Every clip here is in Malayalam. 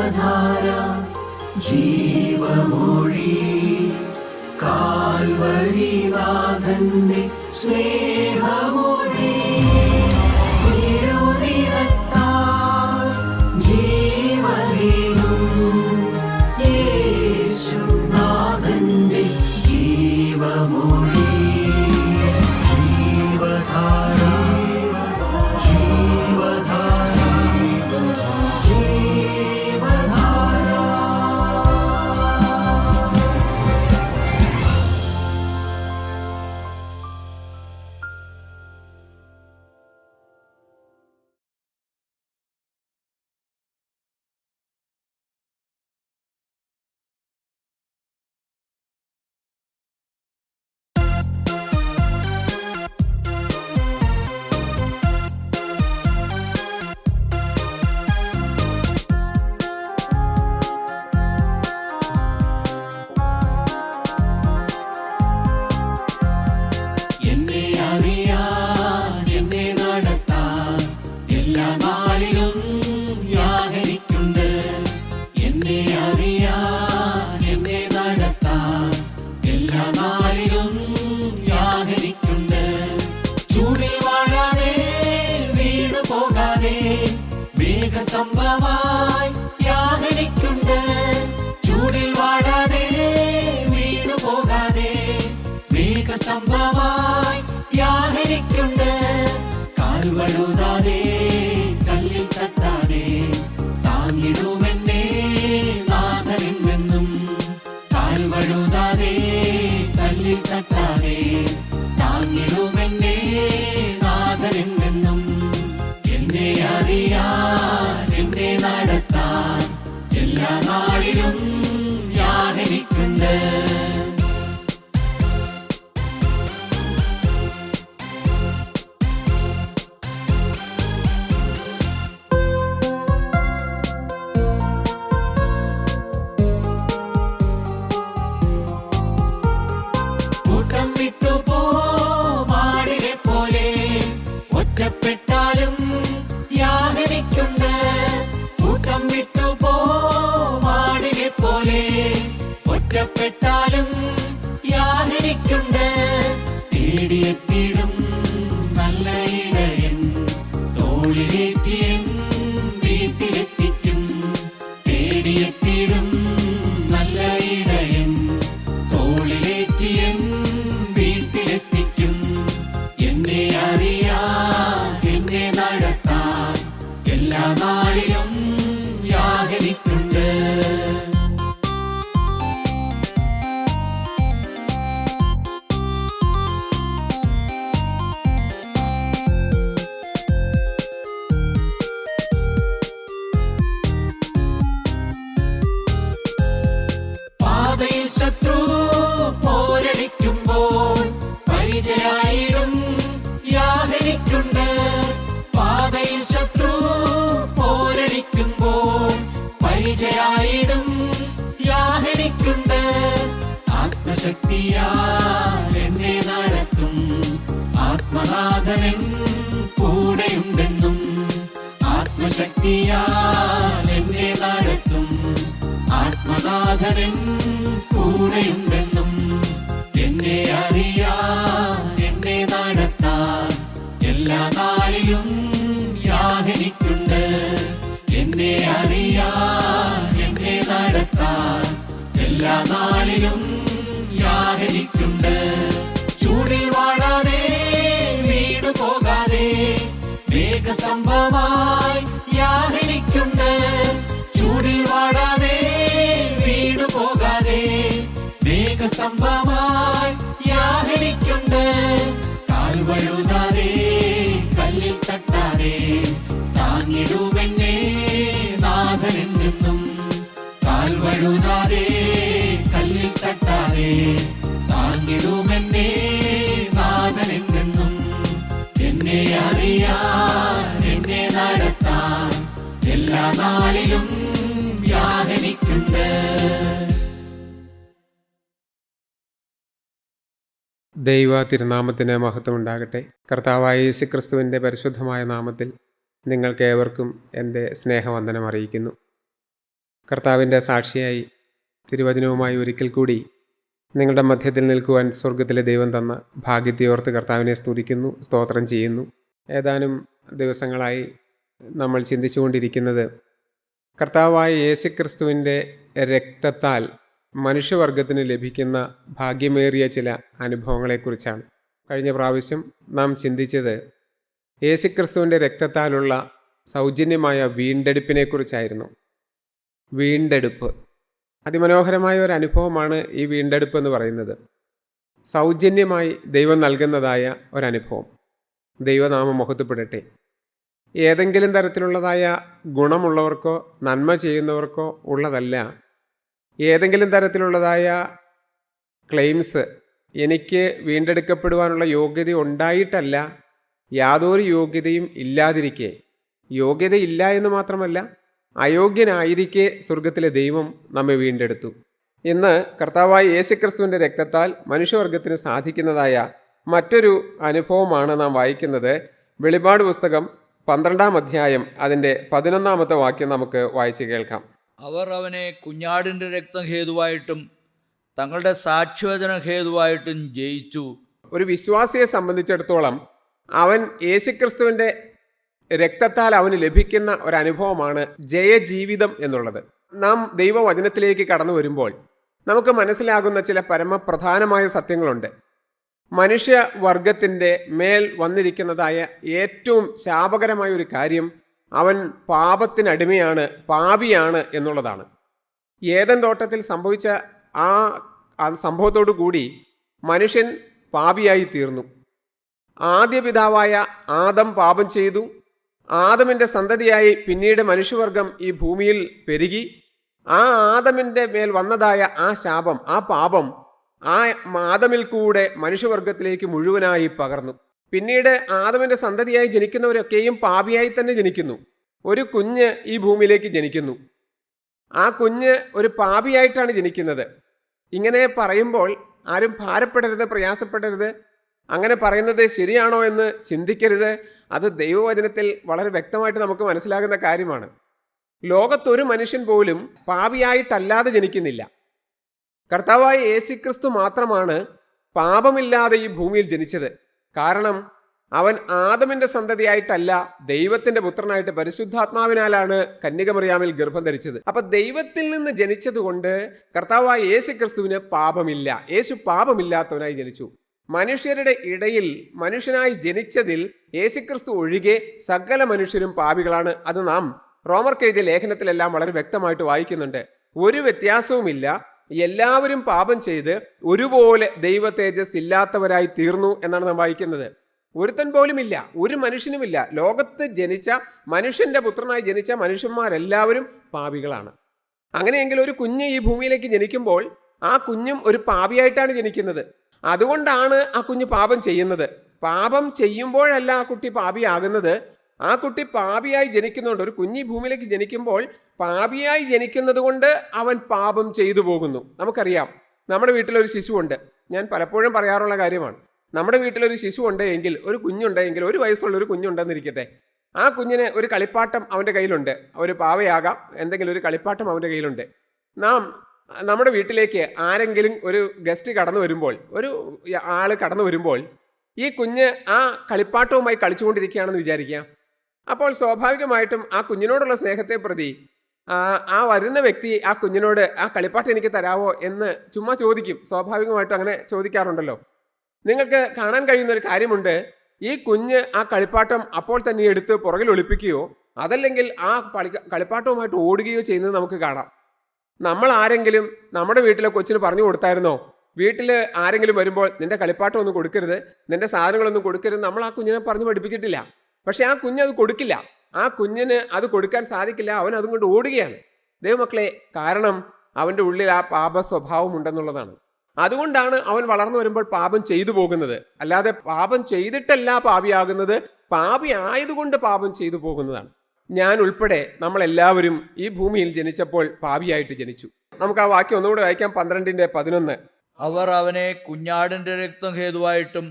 ജീവധാര ജീവമൊഴി കാൽവരിനാഥന്റെ സ്നേഹമൊഴി തിരുനിറത്താൽ ജീവനേകും യേശുനാഥന്റെ ജീവമൊഴി ജീവധാര ജീവധാര ജീവധാര. എന്നെ അറിയാൻ എന്നെ നടത്താൻ എല്ലാ നാളിലും യാഗനിക്കുണ്ട്. എന്നെ അറിയാൻ എന്നെ നടത്താൻ എല്ലാ നാളിലും യാഗനിക്കുണ്ട്. ചൂടിൽ വാഴാതെ വീണു പോകാതെ മേഘസ്തംഭമായി യാഗനിക്കുണ്ട്. ചൂടിൽ വാഴാതെ വീണു പോകാതെ മേഘസ്തംഭമായി യാഗനിക്കുണ്ട്. കാൽവഴുതാതെ കല്ലിൽ തട്ടാതെ താങ്ങിടുമെന്നെ നാഥനിൽ നിന്നും. കാൽവഴുതാതെ കല്ലിൽ തട്ടാതെ താങ്ങിടുമെന്നെ നാഥനിൽ നിന്നും. എന്നെ അറിയാൻ എന്നെ നടത്താൻ എല്ലാ നാളിലും യാഗനിക്കുണ്ട്. കൂട്ടം വിട്ടു മാടിനെ പോലെ ഒറ്റപ്പെട്ടാലും യാഗനിക്കുണ്ട്. കൂട്ടം വിട്ടു മാടിനെ പോലെ ഒറ്റപ്പെട്ടാലും യാഗനിക്കുണ്ട്. തേടിയെത്തിയിടും നല്ല ഇടയൻ തോളിലേറ്റിയൻ വീട്ടിലെത്തിക്കും. തേടിയെത്തിയിടും നല്ല ഇടയൻ തോളിലേറ്റിയൻ വീട്ടിലെത്തിക്കും. എന്നെ അറിയാൻ എന്നെ നടത്താൻ എല്ലാ നാളിലും യാഗനിക്കുണ്ട്. പാതയിൽ ശത്രു പോരടിക്കുമ്പോൾ പരിചയായിടും യാഗനിക്കുണ്ട്. പാതയിൽ ശത്രു പോരടിക്കുമ്പോൾ പരിചയായിടും യാഗനിക്കുണ്ട്. ആത്മശക്തിയാൽ എന്നെ നടത്തും ആത്മനാഥനൻ കൂടെയുണ്ടെന്നും. ആത്മശക്തിയാൽ എന്നെ നടത്തും ആത്മനാഥനൻ കൂടെയുണ്ടെന്നും. എന്നെ അറിയാൻ എന്നെ നടത്താൻ എല്ലാ നാളിലും യാഗനിക്കുണ്ട്. എന്നെ അറിയാൻ എന്നെ നടത്താൻ എല്ലാ നാളിലും യാഗനിക്കുണ്ട്. ചൂടിൽ വാഴാതെ വീണു പോകാതെ മേഘസ്തംഭമായി യാഗനിക്കുണ്ട്. ചൂടിൽ വാഴാതെ വീണു പോകാതെ മേഘസ്തംഭമായി യാഗനിക്കുണ്ട്. കാൽവഴുതാതെ കല്ലിൽ തട്ടാതെ താങ്ങിടുമെന്നെ നാഥനിൽ നിന്നും. കാൽവഴുതാതെ കല്ലിൽ തട്ടാതെ താങ്ങിടുമെന്നെ നാഥനിൽ നിന്നും. എന്നെ അറിയാൻ എന്നെ നടത്താൻ എല്ലാ നാളിലും യാഗനിക്കുണ്ട്. ദൈവ തിരുനാമത്തിന് മഹത്വം ഉണ്ടാകട്ടെ. കർത്താവായ യേശുക്രിസ്തുവിൻ്റെ പരിശുദ്ധമായ നാമത്തിൽ നിങ്ങൾക്കേവർക്കും എൻ്റെ സ്നേഹവന്ദനം അറിയിക്കുന്നു. കർത്താവിൻ്റെ സാക്ഷിയായി തിരുവചനവുമായി ഒരിക്കൽ കൂടി നിങ്ങളുടെ മധ്യത്തിൽ നിൽക്കുവാൻ സ്വർഗത്തിലെ ദൈവം തന്ന ഭാഗ്യത്തെ ഓർത്ത് കർത്താവിനെ സ്തുതിക്കുന്നു, സ്തോത്രം ചെയ്യുന്നു. ഏതാനും ദിവസങ്ങളായി നമ്മൾ ചിന്തിച്ചുകൊണ്ടിരിക്കുന്നത് കർത്താവായ യേശുക്രിസ്തുവിൻ്റെ രക്തത്താൽ മനുഷ്യവർഗത്തിന് ലഭിക്കുന്ന ഭാഗ്യമേറിയ ചില അനുഭവങ്ങളെക്കുറിച്ചാണ്. കഴിഞ്ഞ പ്രാവശ്യം നാം ചിന്തിച്ചത് യേശുക്രിസ്തുവിൻ്റെ രക്തത്താലുള്ള സൗജന്യമായ വീണ്ടെടുപ്പിനെക്കുറിച്ചായിരുന്നു. വീണ്ടെടുപ്പ് അതിമനോഹരമായ ഒരു അനുഭവമാണ് ഈ വീണ്ടെടുപ്പ് എന്ന് പറയുന്നത്. സൗജന്യമായി ദൈവം നൽകുന്നതായ ഒരനുഭവം. ദൈവനാമം മഹത്വപ്പെടട്ടെ. ഏതെങ്കിലും തരത്തിലുള്ളതായ ഗുണമുള്ളവർക്കോ നന്മ ചെയ്യുന്നവർക്കോ ഉള്ളതല്ല. ഏതെങ്കിലും തരത്തിലുള്ളതായ ക്ലെയിംസ് എനിക്ക് വീണ്ടെടുക്കപ്പെടുവാനുള്ള യോഗ്യത ഉണ്ടായിട്ടല്ല, യാതൊരു യോഗ്യതയും ഇല്ലാതിരിക്കെ, യോഗ്യതയില്ല എന്ന് മാത്രമല്ല അയോഗ്യനായിരിക്കെ സ്വർഗത്തിലെ ദൈവം നമ്മെ വീണ്ടെടുത്തു. ഇന്ന് കർത്താവായ യേശുക്രിസ്തുവിൻ്റെ രക്തത്താൽ മനുഷ്യവർഗത്തിന് സാധിക്കുന്നതായ മറ്റൊരു അനുഭവമാണ് നാം വായിക്കുന്നത്. വെളിപാട് പുസ്തകം 12-ാം അധ്യായം അതിൻ്റെ 11-ാമത്തെ വാക്യം നമുക്ക് വായിച്ച് കേൾക്കാം. അവർ അവനെ കുഞ്ഞാടിൻ്റെ രക്തം ഹേതുവായിട്ടും തങ്ങളുടെ സാക്ഷ്യവചന ഹേതുവായിട്ടും ജയിച്ചു. ഒരു വിശ്വാസിയെ സംബന്ധിച്ചിടത്തോളം അവൻ യേശുക്രിസ്തുവിൻ്റെ രക്തത്താൽ അവന് ലഭിക്കുന്ന ഒരനുഭവമാണ് ജയജീവിതം എന്നുള്ളത്. നാം ദൈവവചനത്തിലേക്ക് കടന്നു വരുമ്പോൾ നമുക്ക് മനസ്സിലാകുന്ന ചില പരമപ്രധാനമായ സത്യങ്ങളുണ്ട്. മനുഷ്യവർഗത്തിൻ്റെ മേൽ വന്നിരിക്കുന്നതായ ഏറ്റവും ശാപകരമായ ഒരു കാര്യം അവൻ പാപത്തിനടിമയാണ്, പാപിയാണ് എന്നുള്ളതാണ്. ഏദൻ തോട്ടത്തിൽ സംഭവിച്ച ആ സംഭവത്തോടു കൂടി മനുഷ്യൻ പാപിയായി തീർന്നു. ആദ്യ പിതാവായ ആദം പാപം ചെയ്തു. ആദമിൻ്റെ സന്തതിയായി പിന്നീട് മനുഷ്യവർഗം ഈ ഭൂമിയിൽ പെരുകി. ആ ആദമിൻ്റെ മേൽ വന്നതായ ആ ശാപം, ആ പാപം ആ ആദമിൽ കൂടെ മനുഷ്യവർഗത്തിലേക്ക് മുഴുവനായി പകർന്നു. പിന്നീട് ആദമിൻ്റെ സന്തതിയായി ജനിക്കുന്നവരൊക്കെയും പാപിയായി തന്നെ ജനിക്കുന്നു. ഒരു കുഞ്ഞ് ഈ ഭൂമിയിലേക്ക് ജനിക്കുന്നു. ആ കുഞ്ഞ് ഒരു പാപിയായിട്ടാണ് ജനിക്കുന്നത്. ഇങ്ങനെ പറയുമ്പോൾ ആരും ഭാരപ്പെടരുത്, പ്രയാസപ്പെടരുത്. അങ്ങനെ പറയുന്നത് ശരിയാണോ എന്ന് ചിന്തിക്കരുത്. അത് ദൈവവചനത്തിൽ വളരെ വ്യക്തമായിട്ട് നമുക്ക് മനസ്സിലാകുന്ന കാര്യമാണ്. ലോകത്തൊരു മനുഷ്യൻ പോലും പാപിയായിട്ടല്ലാതെ ജനിക്കുന്നില്ല. കർത്താവായ യേശുക്രിസ്തു മാത്രമാണ് പാപമില്ലാതെ ഈ ഭൂമിയിൽ ജനിച്ചത്. കാരണം അവൻ ആദമിൻ്റെ സന്തതിയായിട്ടല്ല, ദൈവത്തിൻ്റെ പുത്രനായിട്ട് പരിശുദ്ധാത്മാവിനാലാണ് കന്യകമറിയാമിൽ ഗർഭം ധരിച്ചത്. അപ്പൊ ദൈവത്തിൽ നിന്ന് ജനിച്ചതുകൊണ്ട് കർത്താവായ യേശുക്രിസ്തുവിന് പാപമില്ല. യേശു പാപമില്ലാത്തവനായി ജനിച്ചു. മനുഷ്യരുടെ ഇടയിൽ മനുഷ്യനായി ജനിച്ചതിൽ യേശുക്രിസ്തു ഒഴികെ സകല മനുഷ്യരും പാപികളാണ്. അത് നാം റോമർക്കെഴുതിയ ലേഖനത്തിലെല്ലാം വളരെ വ്യക്തമായിട്ട് വായിക്കുന്നുണ്ട്. ഒരു വ്യത്യാസവുമില്ല. എല്ലാവരും പാപം ചെയ്ത് ഒരുപോലെ ദൈവ തേജസ് ഇല്ലാത്തവരായി തീർന്നു എന്നാണ് നാം വായിക്കുന്നത്. ഒരുത്തൻ പോലും ഇല്ല, ഒരു മനുഷ്യനുമില്ല. ലോകത്ത് ജനിച്ച മനുഷ്യന്റെ പുത്രനായി ജനിച്ച മനുഷ്യന്മാരെല്ലാവരും പാപികളാണ്. അങ്ങനെയെങ്കിൽ ഒരു കുഞ്ഞ് ഈ ഭൂമിയിലേക്ക് ജനിക്കുമ്പോൾ ആ കുഞ്ഞും ഒരു പാപിയായിട്ടാണ് ജനിക്കുന്നത്. അതുകൊണ്ടാണ് ആ കുഞ്ഞ് പാപം ചെയ്യുന്നത്. പാപം ചെയ്യുമ്പോഴല്ല ആ കുട്ടി പാപിയാകുന്നത്. ആ കുട്ടി പാപിയായി ജനിക്കുന്നുണ്ട്. ഒരു കുഞ്ഞി ഭൂമിയിലേക്ക് ജനിക്കുമ്പോൾ പാപിയായി ജനിക്കുന്നത് കൊണ്ട് അവൻ പാപം ചെയ്തു പോകുന്നു. നമുക്കറിയാം, നമ്മുടെ വീട്ടിലൊരു ശിശുവുണ്ട്. ഞാൻ പലപ്പോഴും പറയാറുള്ള കാര്യമാണ്. നമ്മുടെ വീട്ടിലൊരു ശിശു ഉണ്ട് എങ്കിൽ, ഒരു കുഞ്ഞുണ്ടെങ്കിൽ, ഒരു വയസ്സുള്ള ഒരു കുഞ്ഞുണ്ടെന്നിരിക്കട്ടെ, ആ കുഞ്ഞിന് ഒരു കളിപ്പാട്ടം അവൻ്റെ കയ്യിലുണ്ട്. ഒരു പാവയാകാം, എന്തെങ്കിലും ഒരു കളിപ്പാട്ടം അവൻ്റെ കയ്യിലുണ്ട്. നമ്മുടെ വീട്ടിലേക്ക് ആരെങ്കിലും ഒരു ഗസ്റ്റ് കടന്നു വരുമ്പോൾ, ഒരു ആള് കടന്നു വരുമ്പോൾ ഈ കുഞ്ഞ് ആ കളിപ്പാട്ടവുമായി കളിച്ചുകൊണ്ടിരിക്കുകയാണെന്ന് വിചാരിക്കുക. അപ്പോൾ സ്വാഭാവികമായിട്ടും ആ കുഞ്ഞിനോടുള്ള സ്നേഹത്തെ പ്രതി ആ വരുന്ന വ്യക്തി ആ കുഞ്ഞിനോട് ആ കളിപ്പാട്ടം എനിക്ക് തരാവോ എന്ന് ചുമ്മാ ചോദിക്കും. സ്വാഭാവികമായിട്ടും അങ്ങനെ ചോദിക്കാറുണ്ടല്ലോ. നിങ്ങൾക്ക് കാണാൻ കഴിയുന്ന ഒരു കാര്യമുണ്ട്. ഈ കുഞ്ഞ് ആ കളിപ്പാട്ടം അപ്പോൾ തന്നെ എടുത്ത് പുറകിൽ ഒളിപ്പിക്കുകയോ അതല്ലെങ്കിൽ ആ കളിപ്പാട്ടവുമായിട്ട് ഓടുകയോ ചെയ്യുന്നത് നമുക്ക് കാണാം. നമ്മൾ ആരെങ്കിലും നമ്മുടെ വീട്ടിലെ കൊച്ചിന് പറഞ്ഞു കൊടുത്തായിരുന്നോ, വീട്ടിൽ ആരെങ്കിലും വരുമ്പോൾ നിന്റെ കളിപ്പാട്ടം ഒന്നും കൊടുക്കരുത്, നിന്റെ സാധനങ്ങളൊന്നും കൊടുക്കരുത്, നമ്മൾ ആ കുഞ്ഞിനെ പറഞ്ഞു പഠിപ്പിച്ചിട്ടില്ല. പക്ഷെ ആ കുഞ്ഞത് കൊടുക്കില്ല. ആ കുഞ്ഞിന് അത് കൊടുക്കാൻ സാധിക്കില്ല. അവൻ അതും കൊണ്ട് ഓടുകയാണ്. ദൈവമക്കളെ, കാരണം അവൻ്റെ ഉള്ളിൽ ആ പാപ സ്വഭാവം ഉണ്ടെന്നുള്ളതാണ്. അതുകൊണ്ടാണ് അവൻ വളർന്നു വരുമ്പോൾ പാപം ചെയ്തു പോകുന്നത്. അല്ലാതെ പാപം ചെയ്തിട്ടല്ല പാപിയാകുന്നത്, പാപി ആയതുകൊണ്ട് പാപം ചെയ്തു പോകുന്നതാണ്. ഞാൻ ഉൾപ്പെടെ നമ്മളെല്ലാവരും ഈ ഭൂമിയിൽ ജനിച്ചപ്പോൾ പാപിയായിട്ട് ജനിച്ചു. നമുക്ക് ആ വാക്യം ഒന്നുകൂടെ വായിക്കാം. 12:11. അവർ അവനെ കുഞ്ഞാടിൻ്റെ രക്തം ഹേതുവായിട്ടും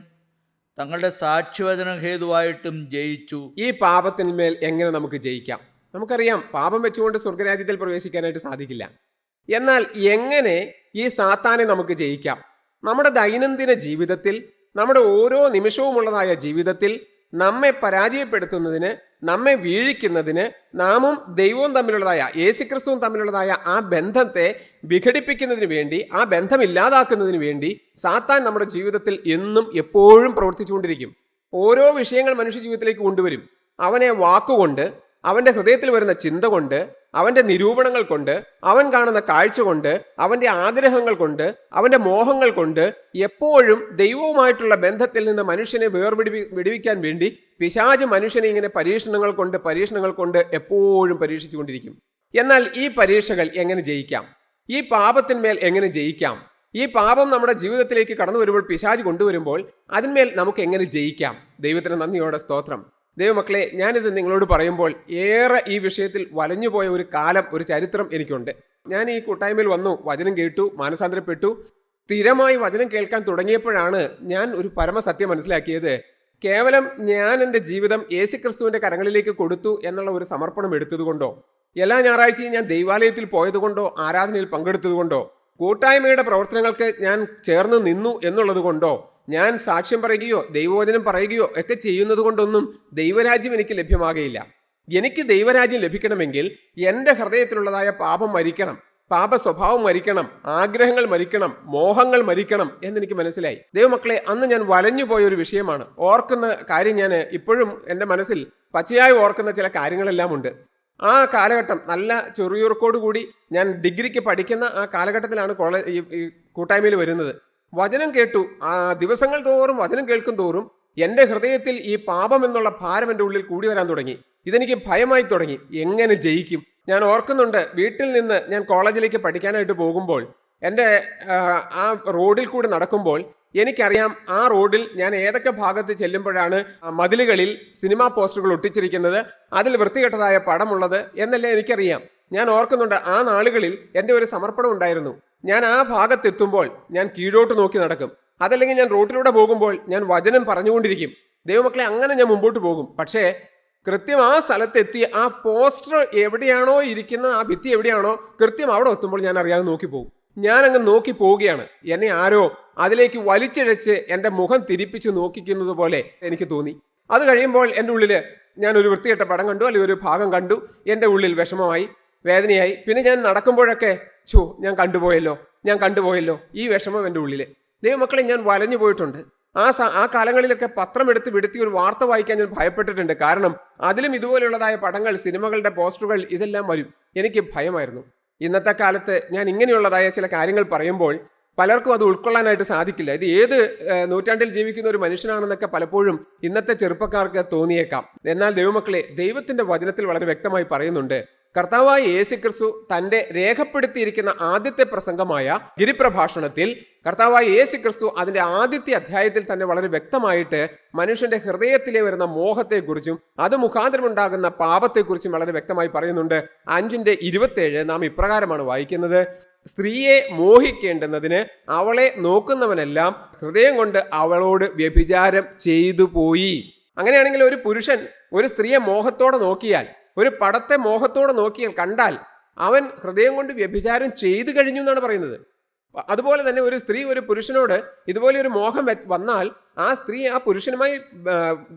തങ്ങളുടെ സാക്ഷ്യവചനം ഹേതുവായിട്ടും ജയിച്ചു. ഈ പാപത്തിന്മേൽ എങ്ങനെ നമുക്ക് ജയിക്കാം? നമുക്കറിയാം പാപം വെച്ചുകൊണ്ട് സ്വർഗരാജ്യത്തിൽ പ്രവേശിക്കാനായിട്ട് സാധിക്കില്ല. എന്നാൽ എങ്ങനെ ഈ സാത്താനെ നമുക്ക് ജയിക്കാം? നമ്മുടെ ദൈനംദിന ജീവിതത്തിൽ, നമ്മുടെ ഓരോ നിമിഷവുമുള്ളതായ ജീവിതത്തിൽ നമ്മെ പരാജയപ്പെടുത്തുന്നതിന്, നമ്മെ വീഴിക്കുന്നതിന്, നാമും ദൈവവും തമ്മിലുള്ളതായ, യേശുക്രിസ്തുവും തമ്മിലുള്ളതായ ആ ബന്ധത്തെ വിഘടിപ്പിക്കുന്നതിന് വേണ്ടി, ആ ബന്ധം ഇല്ലാതാക്കുന്നതിന് വേണ്ടി സാത്താൻ നമ്മുടെ ജീവിതത്തിൽ എന്നും എപ്പോഴും പ്രവർത്തിച്ചുകൊണ്ടിരിക്കും. ഓരോ വിഷയങ്ങൾ മനുഷ്യ ജീവിതത്തിലേക്ക് കൊണ്ടുവരും. അവനെ വാക്കുകൊണ്ട്, അവൻ്റെ ഹൃദയത്തിൽ വരുന്ന ചിന്ത കൊണ്ട്, അവൻ്റെ നിരൂപണങ്ങൾ കൊണ്ട്, അവൻ കാണുന്ന കാഴ്ച കൊണ്ട്, അവൻ്റെ ആഗ്രഹങ്ങൾ കൊണ്ട്, അവൻ്റെ മോഹങ്ങൾ കൊണ്ട് എപ്പോഴും ദൈവവുമായിട്ടുള്ള ബന്ധത്തിൽ നിന്ന് മനുഷ്യനെ വിടുവിക്കാൻ വേണ്ടി പിശാച് മനുഷ്യനെ ഇങ്ങനെ പരീക്ഷണങ്ങൾ കൊണ്ട് എപ്പോഴും പരീക്ഷിച്ചുകൊണ്ടിരിക്കും. എന്നാൽ ഈ പരീക്ഷകൾ എങ്ങനെ ജയിക്കാം? ഈ പാപത്തിന്മേൽ എങ്ങനെ ജയിക്കാം? ഈ പാപം നമ്മുടെ ജീവിതത്തിലേക്ക് കടന്നു വരുമ്പോൾ, പിശാച് കൊണ്ടുവരുമ്പോൾ അതിന്മേൽ നമുക്ക് എങ്ങനെ ജയിക്കാം? ദൈവത്തിന് നന്ദിയോടെ സ്തോത്രം. ദൈവമക്കളെ, ഞാനിത് നിങ്ങളോട് പറയുമ്പോൾ ഏറെ ഈ വിഷയത്തിൽ വലഞ്ഞുപോയ ഒരു കാലം, ഒരു ചരിത്രം എനിക്കുണ്ട്. ഞാൻ ഈ കൂട്ടായ്മയിൽ വന്നു, വചനം കേട്ടു, മാനസാന്തരപ്പെട്ടു. സ്ഥിരമായി വചനം കേൾക്കാൻ തുടങ്ങിയപ്പോഴാണ് ഞാൻ ഒരു പരമസത്യം മനസ്സിലാക്കിയത്. കേവലം ഞാൻ എൻ്റെ ജീവിതം യേശുക്രിസ്തുവിൻ്റെ കരങ്ങളിലേക്ക് കൊടുത്തു എന്നുള്ള ഒരു സമർപ്പണം എടുത്തതുകൊണ്ടോ, എല്ലാ ഞായറാഴ്ചയും ഞാൻ ദൈവാലയത്തിൽ പോയതുകൊണ്ടോ, ആരാധനയിൽ പങ്കെടുത്തതുകൊണ്ടോ, കൂട്ടായ്മയുടെ പ്രവർത്തനങ്ങൾക്ക് ഞാൻ ചേർന്ന് നിന്നു എന്നുള്ളത് കൊണ്ടോ, ഞാൻ സാക്ഷ്യം പറയുകയോ ദൈവവചനം പറയുകയോ ഒക്കെ ചെയ്യുന്നത് കൊണ്ടൊന്നും ദൈവരാജ്യം എനിക്ക് ലഭ്യമാകുകയില്ല. എനിക്ക് ദൈവരാജ്യം ലഭിക്കണമെങ്കിൽ എൻ്റെ ഹൃദയത്തിലുള്ളതായ പാപം മരിക്കണം, പാപ സ്വഭാവം മരിക്കണം, ആഗ്രഹങ്ങൾ മരിക്കണം, മോഹങ്ങൾ മരിക്കണം എന്നെനിക്ക് മനസ്സിലായി. ദൈവമക്കളെ, അന്ന് ഞാൻ വലഞ്ഞുപോയ ഒരു വിഷയമാണ്. ഓർക്കുന്ന കാര്യം ഞാൻ ഇപ്പോഴും എൻ്റെ മനസ്സിൽ പച്ചയായി ഓർക്കുന്ന ചില കാര്യങ്ങളെല്ലാം ഉണ്ട്. ആ കാലഘട്ടം നല്ല ചെറിയൂർക്കോട് കൂടി ഞാൻ ഡിഗ്രിക്ക് പഠിക്കുന്ന ആ കാലഘട്ടത്തിലാണ് ഈ കൂട്ടായ്മയിൽ വരുന്നത്. വചനം കേട്ടു. ആ ദിവസങ്ങൾ തോറും വചനം കേൾക്കും തോറും എൻ്റെ ഹൃദയത്തിൽ ഈ പാപം എന്നുള്ള ഭാരം എൻ്റെ ഉള്ളിൽ കൂടി വരാൻ തുടങ്ങി. ഇതെനിക്ക് ഭയമായി തുടങ്ങി. എങ്ങനെ ജയിക്കും? ഞാൻ ഓർക്കുന്നുണ്ട്, വീട്ടിൽ നിന്ന് ഞാൻ കോളേജിലേക്ക് പഠിക്കാനായിട്ട് പോകുമ്പോൾ എൻ്റെ ആ റോഡിൽ കൂടി നടക്കുമ്പോൾ എനിക്കറിയാം ആ റോഡിൽ ഞാൻ ഏതൊക്കെ ഭാഗത്ത് ചെല്ലുമ്പോഴാണ് മതിലുകളിൽ സിനിമാ പോസ്റ്ററുകൾ ഒട്ടിച്ചിരിക്കുന്നത്, അതിൽ വൃത്തികെട്ടതായ പടമുള്ളത് എന്നെല്ലാം എനിക്കറിയാം. ഞാൻ ഓർക്കുന്നുണ്ട്, ആ നാളുകളിൽ എൻ്റെ ഒരു സമർപ്പണം ഉണ്ടായിരുന്നു. ഞാൻ ആ ഭാഗത്തെത്തുമ്പോൾ ഞാൻ കീഴോട്ട് നോക്കി നടക്കും. അതല്ലെങ്കിൽ ഞാൻ റോട്ടിലൂടെ പോകുമ്പോൾ ഞാൻ വചനം പറഞ്ഞുകൊണ്ടിരിക്കും. ദൈവമക്കളെ, അങ്ങനെ ഞാൻ മുമ്പോട്ട് പോകും. പക്ഷേ കൃത്യം ആ സ്ഥലത്തെത്തി ആ പോസ്റ്റർ എവിടെയാണോ ഇരിക്കുന്ന, ആ ഭിത്തി എവിടെയാണോ, കൃത്യം അവിടെ എത്തുമ്പോൾ ഞാൻ അറിയാതെ നോക്കി പോകും. ഞാൻ അങ്ങ് നോക്കി പോവുകയാണ്. എന്നെ ആരോ അതിലേക്ക് വലിച്ചിഴച്ച് എൻ്റെ മുഖം തിരിപ്പിച്ച് നോക്കിക്കുന്നത് പോലെ എനിക്ക് തോന്നി. അത് കഴിയുമ്പോൾ എൻ്റെ ഉള്ളിൽ ഞാനൊരു വൃത്തികെട്ട പടം കണ്ടു, അല്ലെങ്കിൽ ഒരു ഭാഗം കണ്ടു. എൻ്റെ ഉള്ളിൽ വിഷമമായി, വേദനയായി. പിന്നെ ഞാൻ നടക്കുമ്പോഴൊക്കെ ഞാൻ കണ്ടുപോയല്ലോ ഈ വിഷമം എൻ്റെ ഉള്ളിൽ. ദൈവമക്കളെ, ഞാൻ വലഞ്ഞു പോയിട്ടുണ്ട്. ആ കാലങ്ങളിലൊക്കെ പത്രം എടുത്ത് വിടുത്തി ഒരു വാർത്ത വായിക്കാൻ ഞാൻ ഭയപ്പെട്ടിട്ടുണ്ട്. കാരണം അതിലും ഇതുപോലെയുള്ളതായ പടങ്ങൾ, സിനിമകളുടെ പോസ്റ്ററുകൾ ഇതെല്ലാം വരും. എനിക്ക് ഭയമായിരുന്നു. ഇന്നത്തെ കാലത്ത് ഞാൻ ഇങ്ങനെയുള്ളതായ ചില കാര്യങ്ങൾ പറയുമ്പോൾ പലർക്കും അത് ഉൾക്കൊള്ളാനായിട്ട് സാധിക്കില്ല. ഇത് ഏത് നൂറ്റാണ്ടിൽ ജീവിക്കുന്ന ഒരു മനുഷ്യനാണെന്നൊക്കെ പലപ്പോഴും ഇന്നത്തെ ചെറുപ്പക്കാർക്ക് തോന്നിയേക്കാം. എന്നാൽ ദൈവമക്കളെ, ദൈവത്തിന്റെ വചനത്തിൽ വളരെ വ്യക്തമായി പറയുന്നുണ്ട്, കർത്താവായ യേശുക്രിസ്തു തന്റെ രേഖപ്പെടുത്തിയിരിക്കുന്ന ആദ്യത്തെ പ്രസംഗമായ ഗിരിപ്രഭാഷണത്തിൽ കർത്താവായ യേശുക്രിസ്തു അതിന്റെ ആദ്യത്തെ അധ്യായത്തിൽ തന്നെ വളരെ വ്യക്തമായിട്ട് മനുഷ്യന്റെ ഹൃദയത്തിലെ വരുന്ന മോഹത്തെക്കുറിച്ചും അത് മുഖാന്തരം ഉണ്ടാകുന്ന പാപത്തെക്കുറിച്ചും വളരെ വ്യക്തമായി പറയുന്നുണ്ട്. 5:27 നാം ഇപ്രകാരമാണ് വായിക്കുന്നത്: സ്ത്രീയെ മോഹിക്കേണ്ടുന്നതിന് അവളെ നോക്കുന്നവനെല്ലാം ഹൃദയം കൊണ്ട് അവളോട് വ്യഭിചാരം ചെയ്തു പോയി. അങ്ങനെയാണെങ്കിൽ ഒരു പുരുഷൻ ഒരു സ്ത്രീയെ മോഹത്തോടെ നോക്കിയാൽ, ഒരു പടത്തെ മോഹത്തോടെ നോക്കിയാൽ കണ്ടാൽ, അവൻ ഹൃദയം കൊണ്ട് വ്യഭിചാരം ചെയ്തു കഴിഞ്ഞു എന്നാണ് പറയുന്നത്. അതുപോലെ തന്നെ ഒരു സ്ത്രീ ഒരു പുരുഷനോട് ഇതുപോലെ ഒരു മോഹം വന്നാൽ ആ സ്ത്രീ ആ പുരുഷനുമായി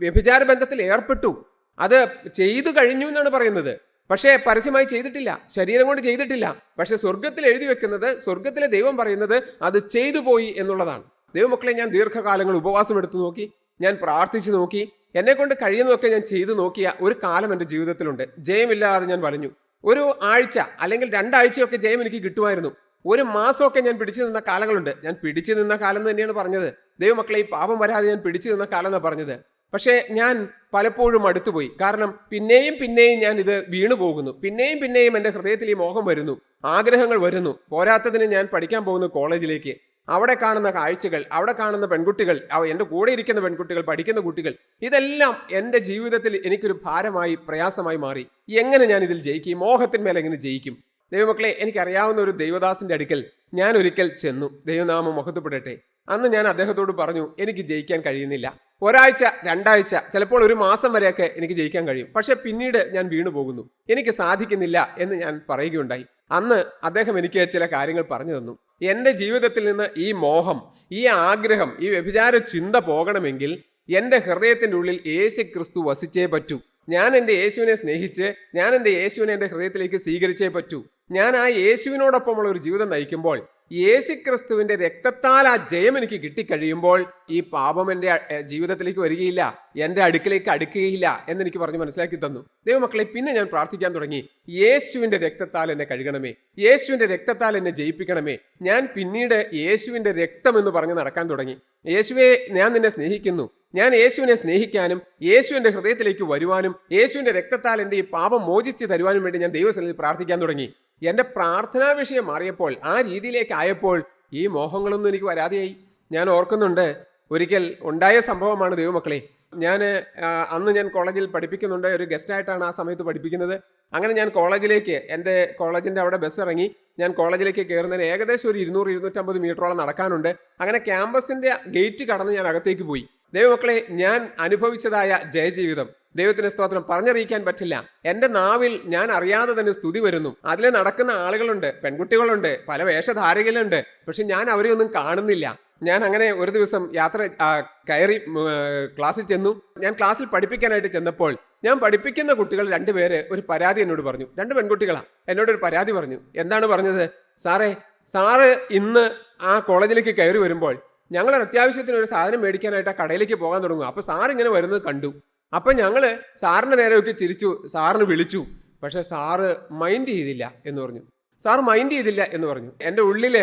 വ്യഭിചാര ബന്ധത്തിൽ ഏർപ്പെട്ടു, അത് ചെയ്തു കഴിഞ്ഞു എന്നാണ് പറയുന്നത്. പക്ഷേ പരസ്യമായി ചെയ്തിട്ടില്ല, ശരീരം കൊണ്ട് ചെയ്തിട്ടില്ല. പക്ഷെ സ്വർഗത്തിൽ എഴുതി വെക്കുന്നത്, സ്വർഗത്തിലെ ദൈവം പറയുന്നത് അത് ചെയ്തു പോയി എന്നുള്ളതാണ്. ദൈവമക്കളെ, ഞാൻ ദീർഘകാലങ്ങൾ ഉപവാസം എടുത്തു നോക്കി, ഞാൻ പ്രാർത്ഥിച്ചു നോക്കി, എന്നെ കൊണ്ട് കഴിയുന്നതൊക്കെ ഞാൻ ചെയ്തു നോക്കിയ ഒരു കാലം എൻ്റെ ജീവിതത്തിലുണ്ട്. ജയമില്ലാതെ ഞാൻ വലഞ്ഞു. ഒരു ആഴ്ച അല്ലെങ്കിൽ 2 ആഴ്ചയൊക്കെ ജയം എനിക്ക് കിട്ടുമായിരുന്നു. ഒരു മാസമൊക്കെ ഞാൻ പിടിച്ചു നിന്ന കാലങ്ങളുണ്ട്. ഞാൻ പിടിച്ചു നിന്ന കാലം തന്നെയാണ് പറഞ്ഞത്. ദൈവമക്കളെ, ഈ പാപം വരാതെ ഞാൻ പിടിച്ചു നിന്ന കാലം എന്നാണ് പറഞ്ഞത്. പക്ഷേ ഞാൻ പലപ്പോഴും അടുത്തുപോയി. കാരണം പിന്നെയും ഞാൻ ഇത് വീണു പോകുന്നു. പിന്നെയും എൻ്റെ ഹൃദയത്തിൽ ഈ മോഹം വരുന്നു, ആഗ്രഹങ്ങൾ വരുന്നു. പോരാത്തതിന് ഞാൻ പഠിക്കാൻ പോകുന്നു കോളേജിലേക്ക്. അവിടെ കാണുന്ന കാഴ്ചകൾ, അവിടെ കാണുന്ന പെൺകുട്ടികൾ, എൻ്റെ കൂടെ ഇരിക്കുന്ന പെൺകുട്ടികൾ, പഠിക്കുന്ന കുട്ടികൾ, ഇതെല്ലാം എൻ്റെ ജീവിതത്തിൽ എനിക്കൊരു ഭാരമായി, പ്രയാസമായി മാറി. എങ്ങനെ ഞാൻ ഇതിൽ ജയിക്കും? മോഹത്തിന്മേൽ എങ്ങനെ ജയിക്കും? ദൈവമക്കളെ, എനിക്കറിയാവുന്ന ഒരു ദൈവദാസന്റെ അടുക്കൽ ഞാൻ ഒരിക്കൽ ചെന്നു. ദൈവനാമം മഹത്വപ്പെടട്ടെ. അന്ന് ഞാൻ അദ്ദേഹത്തോട് പറഞ്ഞു, എനിക്ക് ജയിക്കാൻ കഴിയുന്നില്ല. ഒരാഴ്ച, 2 ആഴ്ച, ചിലപ്പോൾ 1 മാസം വരെയൊക്കെ എനിക്ക് ജയിക്കാൻ കഴിയും. പക്ഷെ പിന്നീട് ഞാൻ വീണു പോകുന്നു, എനിക്ക് സാധിക്കുന്നില്ല എന്ന് ഞാൻ പറയുകയുണ്ടായി. അന്ന് അദ്ദേഹം എനിക്ക് ചില കാര്യങ്ങൾ പറഞ്ഞു തന്നു. എൻ്റെ ജീവിതത്തിൽ നിന്ന് ഈ മോഹം, ഈ ആഗ്രഹം, ഈ വ്യഭിചാര ചിന്ത പോകണമെങ്കിൽ എൻ്റെ ഹൃദയത്തിൻ്റെ ഉള്ളിൽ യേശു ക്രിസ്തു വസിച്ചേ പറ്റൂ. ഞാൻ എൻ്റെ യേശുവിനെ സ്നേഹിച്ച് ഞാൻ എൻ്റെ യേശുവിനെ എൻ്റെ ഹൃദയത്തിലേക്ക് സ്വീകരിച്ചേ പറ്റൂ. ഞാൻ ആ യേശുവിനോടൊപ്പമുള്ള ഒരു ജീവിതം നയിക്കുമ്പോൾ, യേശു ക്രിസ്തുവിന്റെ രക്തത്താൽ ആ ജയം എനിക്ക് കിട്ടിക്കഴിയുമ്പോൾ ഈ പാപം എൻ്റെ ജീവിതത്തിലേക്ക് വരികയില്ല, എൻ്റെ അടുക്കിലേക്ക് അടുക്കുകയില്ല എന്നെനിക്ക് പറഞ്ഞ് മനസ്സിലാക്കി തന്നു. ദൈവമക്കളെ, പിന്നെ ഞാൻ പ്രാർത്ഥിക്കാൻ തുടങ്ങി, യേശുവിന്റെ രക്തത്താൽ എന്നെ കഴുകണമേ, യേശുവിന്റെ രക്തത്താൽ എന്നെ ജയിപ്പിക്കണമേ. ഞാൻ പിന്നീട് യേശുവിന്റെ രക്തം എന്ന് പറഞ്ഞ് നടക്കാൻ തുടങ്ങി. യേശുവെ, ഞാൻ നിന്നെ സ്നേഹിക്കുന്നു. ഞാൻ യേശുവിനെ സ്നേഹിക്കാനും യേശുവിന്റെ ഹൃദയത്തിലേക്ക് വരുവാനും യേശുവിന്റെ രക്തത്താൽ എൻ്റെ ഈ പാപം മോചിച്ച് തരുവാനും വേണ്ടി ഞാൻ ദൈവസന്നിധിയിൽ പ്രാർത്ഥിക്കാൻ തുടങ്ങി. എൻ്റെ പ്രാർത്ഥനാ വിഷയം മാറിയപ്പോൾ, ആ രീതിയിലേക്ക് ആയപ്പോൾ ഈ മോഹങ്ങളൊന്നും എനിക്ക് വരാതെയായി. ഞാൻ ഓർക്കുന്നുണ്ട്, ഒരിക്കൽ ഉണ്ടായ സംഭവമാണ് ദൈവമക്കളെ. അന്ന് ഞാൻ കോളേജിൽ പഠിപ്പിക്കുന്നുണ്ട്, ഒരു ഗസ്റ്റായിട്ടാണ് ആ സമയത്ത് പഠിപ്പിക്കുന്നത്. അങ്ങനെ ഞാൻ കോളേജിലേക്ക്, എൻ്റെ കോളേജിൻ്റെ അവിടെ ബസ് ഇറങ്ങി ഞാൻ കോളേജിലേക്ക് കയറുന്നതിന് ഏകദേശം ഒരു 200-250 മീറ്ററോളം നടക്കാനുണ്ട്. അങ്ങനെ ക്യാമ്പസിൻ്റെ ഗേറ്റ് കടന്ന് ഞാൻ അകത്തേക്ക് പോയി. ദൈവമക്കളെ, ഞാൻ അനുഭവിച്ചതായ ജയജീവിതം ദൈവത്തിന് സ്തോത്രം പറഞ്ഞറിയിക്കാൻ പറ്റില്ല. എൻ്റെ നാവിൽ ഞാൻ അറിയാതെ തന്നെ സ്തുതി വരുന്നു. അതിൽ നടക്കുന്ന ആളുകളുണ്ട്, പെൺകുട്ടികളുണ്ട്, പല വേഷധാരകരുണ്ട്. പക്ഷെ ഞാൻ അവരെ ഒന്നും കാണുന്നില്ല. ഞാൻ അങ്ങനെ ഒരു ദിവസം കയറി ക്ലാസ്സിൽ ചെന്നു. ഞാൻ ക്ലാസ്സിൽ പഠിപ്പിക്കാനായിട്ട് ചെന്നപ്പോൾ ഞാൻ പഠിപ്പിക്കുന്ന കുട്ടികൾ 2 പേര് ഒരു പരാതി എന്നോട് പറഞ്ഞു. 2 പെൺകുട്ടികളാണ് എന്നോടൊരു പരാതി പറഞ്ഞു. എന്താണ് പറഞ്ഞത്? സാറ് ഇന്ന് ആ കോളേജിലേക്ക് കയറി വരുമ്പോൾ ഞങ്ങൾ അത്യാവശ്യത്തിന് ഒരു സാധനം മേടിക്കാനായിട്ട് ആ കടയിലേക്ക് പോകാൻ തുടങ്ങും. അപ്പോൾ സാർ ഇങ്ങനെ വരുന്നത് കണ്ടു. അപ്പം ഞങ്ങൾ സാറിൻ്റെ നേരെയൊക്കെ ചിരിച്ചു, സാറിന് വിളിച്ചു. പക്ഷെ സാറ് മൈൻഡ് ചെയ്തില്ല എന്ന് പറഞ്ഞു. സാർ മൈൻഡ് ചെയ്തില്ല എന്ന് പറഞ്ഞു. എൻ്റെ ഉള്ളിൽ